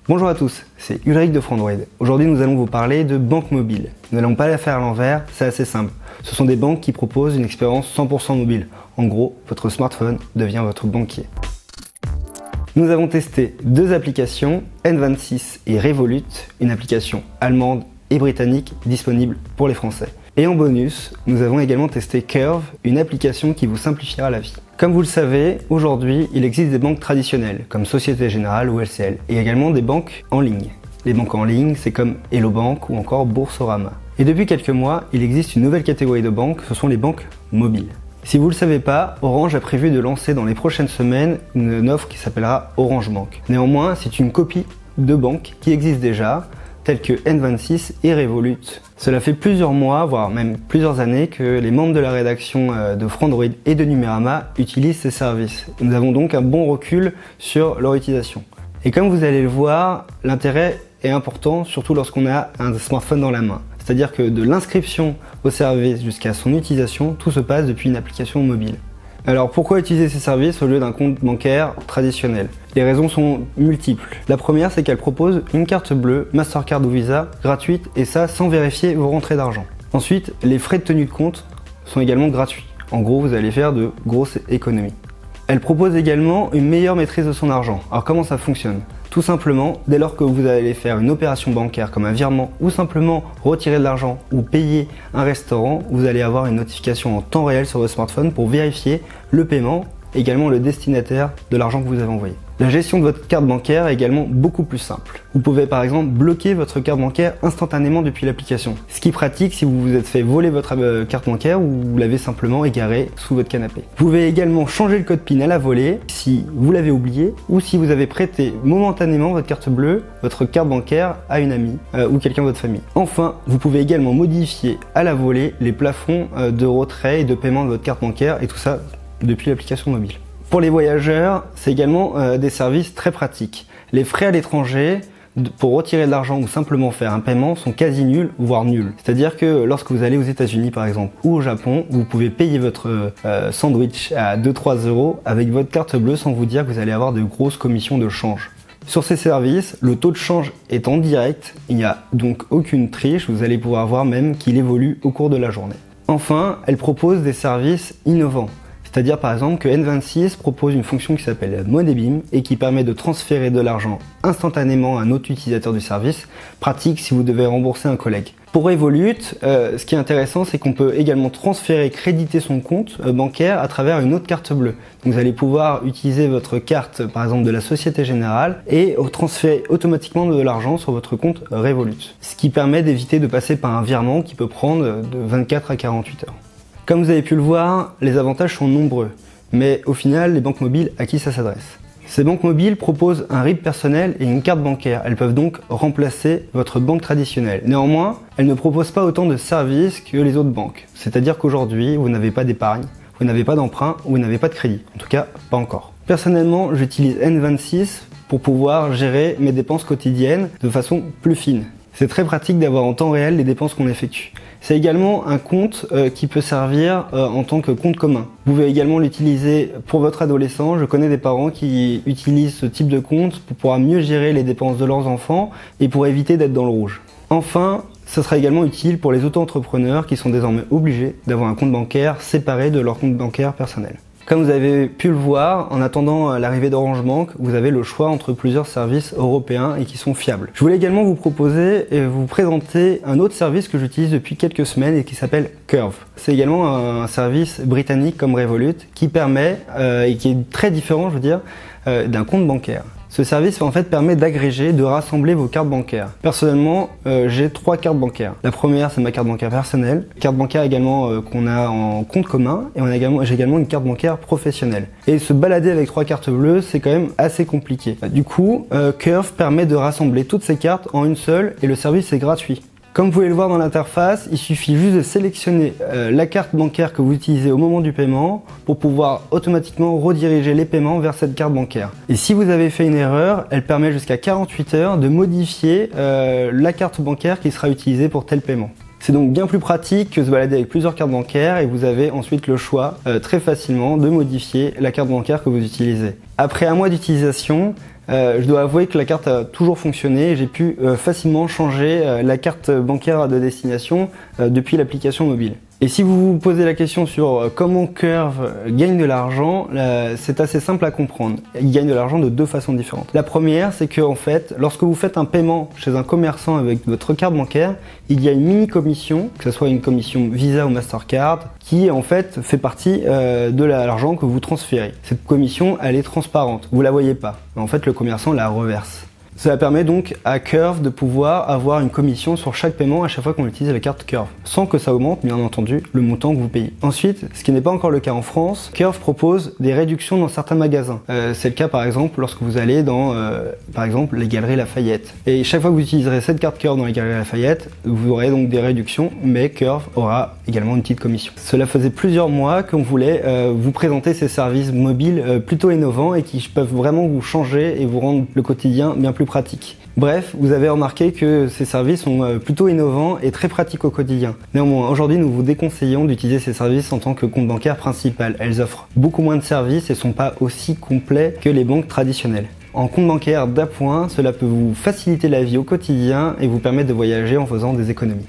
Bonjour à tous, c'est Ulrich de Frandroid. Aujourd'hui nous allons vous parler de banque mobile. Nous n'allons pas la faire à l'envers, c'est assez simple. Ce sont des banques qui proposent une expérience 100% mobile. En gros, votre smartphone devient votre banquier. Nous avons testé deux applications, N26 et Revolut, une application allemande et britannique disponible pour les Français. Et en bonus, nous avons également testé Curve, une application qui vous simplifiera la vie. Comme vous le savez, aujourd'hui, il existe des banques traditionnelles, comme Société Générale ou LCL, et également des banques en ligne. Les banques en ligne, c'est comme Hello Bank ou encore Boursorama. Et depuis quelques mois, il existe une nouvelle catégorie de banques, ce sont les banques mobiles. Si vous ne le savez pas, Orange a prévu de lancer dans les prochaines semaines une offre qui s'appellera Orange Bank. Néanmoins, c'est une copie de banques qui existent déjà, telles que N26 et Revolut. Cela fait plusieurs mois, voire même plusieurs années, que les membres de la rédaction de Frandroid et de Numérama utilisent ces services. Nous avons donc un bon recul sur leur utilisation. Et comme vous allez le voir, l'intérêt est important, surtout lorsqu'on a un smartphone dans la main. C'est-à-dire que de l'inscription au service jusqu'à son utilisation, tout se passe depuis une application mobile. Alors pourquoi utiliser ces services au lieu d'un compte bancaire traditionnel? Les raisons sont multiples. La première, c'est qu'elle propose une carte bleue, Mastercard ou Visa, gratuite, et ça sans vérifier vos rentrées d'argent. Ensuite, les frais de tenue de compte sont également gratuits. En gros, vous allez faire de grosses économies. Elle propose également une meilleure maîtrise de son argent. Alors comment ça fonctionne? Tout simplement, dès lors que vous allez faire une opération bancaire comme un virement ou simplement retirer de l'argent ou payer un restaurant, vous allez avoir une notification en temps réel sur votre smartphone pour vérifier le paiement, également le destinataire de l'argent que vous avez envoyé. La gestion de votre carte bancaire est également beaucoup plus simple. Vous pouvez par exemple bloquer votre carte bancaire instantanément depuis l'application, ce qui est pratique si vous vous êtes fait voler votre carte bancaire ou vous l'avez simplement égarée sous votre canapé. Vous pouvez également changer le code PIN à la volée si vous l'avez oublié ou si vous avez prêté momentanément votre carte bleue, votre carte bancaire à une amie ou quelqu'un de votre famille. Enfin, vous pouvez également modifier à la volée les plafonds de retrait et de paiement de votre carte bancaire et tout ça depuis l'application mobile. Pour les voyageurs, c'est également des services très pratiques. Les frais à l'étranger pour retirer de l'argent ou simplement faire un paiement sont quasi nuls, voire nuls. C'est-à-dire que lorsque vous allez aux États-Unis par exemple ou au Japon, vous pouvez payer votre sandwich à 2-3 € avec votre carte bleue sans vous dire que vous allez avoir de grosses commissions de change. Sur ces services, le taux de change est en direct, il n'y a donc aucune triche, vous allez pouvoir voir même qu'il évolue au cours de la journée. Enfin, elle propose des services innovants. C'est-à-dire par exemple que N26 propose une fonction qui s'appelle MoneyBeam et qui permet de transférer de l'argent instantanément à un autre utilisateur du service, pratique si vous devez rembourser un collègue. Pour Revolut, ce qui est intéressant, c'est qu'on peut également transférer, créditer son compte bancaire à travers une autre carte bleue. Donc vous allez pouvoir utiliser votre carte par exemple de la Société Générale et transférer automatiquement de l'argent sur votre compte Revolut. Ce qui permet d'éviter de passer par un virement qui peut prendre de 24 à 48 heures. Comme vous avez pu le voir, les avantages sont nombreux, mais au final, les banques mobiles, à qui ça s'adresse? Ces banques mobiles proposent un RIB personnel et une carte bancaire. Elles peuvent donc remplacer votre banque traditionnelle. Néanmoins, elles ne proposent pas autant de services que les autres banques. C'est-à-dire qu'aujourd'hui, vous n'avez pas d'épargne, vous n'avez pas d'emprunt ou vous n'avez pas de crédit. En tout cas, pas encore. Personnellement, j'utilise N26 pour pouvoir gérer mes dépenses quotidiennes de façon plus fine. C'est très pratique d'avoir en temps réel les dépenses qu'on effectue. C'est également un compte qui peut servir en tant que compte commun. Vous pouvez également l'utiliser pour votre adolescent. Je connais des parents qui utilisent ce type de compte pour pouvoir mieux gérer les dépenses de leurs enfants et pour éviter d'être dans le rouge. Enfin, ce sera également utile pour les auto-entrepreneurs qui sont désormais obligés d'avoir un compte bancaire séparé de leur compte bancaire personnel. Comme vous avez pu le voir, en attendant l'arrivée d'Orange Bank, vous avez le choix entre plusieurs services européens et qui sont fiables. Je voulais également vous proposer et vous présenter un autre service que j'utilise depuis quelques semaines et qui s'appelle Curve. C'est également un service britannique comme Revolut qui permet, et qui est très différent, je veux dire, d'un compte bancaire. Ce service en fait permet d'agréger, de rassembler vos cartes bancaires. Personnellement, j'ai 3 cartes bancaires. La première, c'est ma carte bancaire personnelle. Carte bancaire également qu'on a en compte commun. Et j'ai également une carte bancaire professionnelle. Et se balader avec 3 cartes bleues, c'est quand même assez compliqué. Du coup, Curve permet de rassembler toutes ces cartes en une seule et le service est gratuit. Comme vous pouvez le voir dans l'interface, il suffit juste de sélectionner la carte bancaire que vous utilisez au moment du paiement pour pouvoir automatiquement rediriger les paiements vers cette carte bancaire. Et si vous avez fait une erreur, elle permet jusqu'à 48 heures de modifier la carte bancaire qui sera utilisée pour tel paiement. C'est donc bien plus pratique que se balader avec plusieurs cartes bancaires et vous avez ensuite le choix très facilement de modifier la carte bancaire que vous utilisez. Après un mois d'utilisation, je dois avouer que la carte a toujours fonctionné et j'ai pu facilement changer la carte bancaire de destination depuis l'application mobile. Et si vous vous posez la question sur comment Curve gagne de l'argent, c'est assez simple à comprendre. Il gagne de l'argent de deux façons différentes. La première, c'est que en fait, lorsque vous faites un paiement chez un commerçant avec votre carte bancaire, il y a une mini commission, que ce soit une commission Visa ou Mastercard, qui en fait fait partie de l'argent que vous transférez. Cette commission, elle est transparente, vous la voyez pas. En fait, le commerçant la reverse. Cela permet donc à Curve de pouvoir avoir une commission sur chaque paiement à chaque fois qu'on utilise la carte Curve, sans que ça augmente bien entendu le montant que vous payez. Ensuite, ce qui n'est pas encore le cas en France, Curve propose des réductions dans certains magasins. C'est le cas par exemple lorsque vous allez dans par exemple les Galeries Lafayette. Et chaque fois que vous utiliserez cette carte Curve dans les Galeries Lafayette, vous aurez donc des réductions, mais Curve aura également une petite commission. Cela faisait plusieurs mois qu'on voulait vous présenter ces services mobiles plutôt innovants et qui peuvent vraiment vous changer et vous rendre le quotidien bien plus pratique. Bref, vous avez remarqué que ces services sont plutôt innovants et très pratiques au quotidien. Néanmoins, aujourd'hui, nous vous déconseillons d'utiliser ces services en tant que compte bancaire principal. Elles offrent beaucoup moins de services et sont pas aussi complets que les banques traditionnelles. En compte bancaire d'appoint, cela peut vous faciliter la vie au quotidien et vous permettre de voyager en faisant des économies.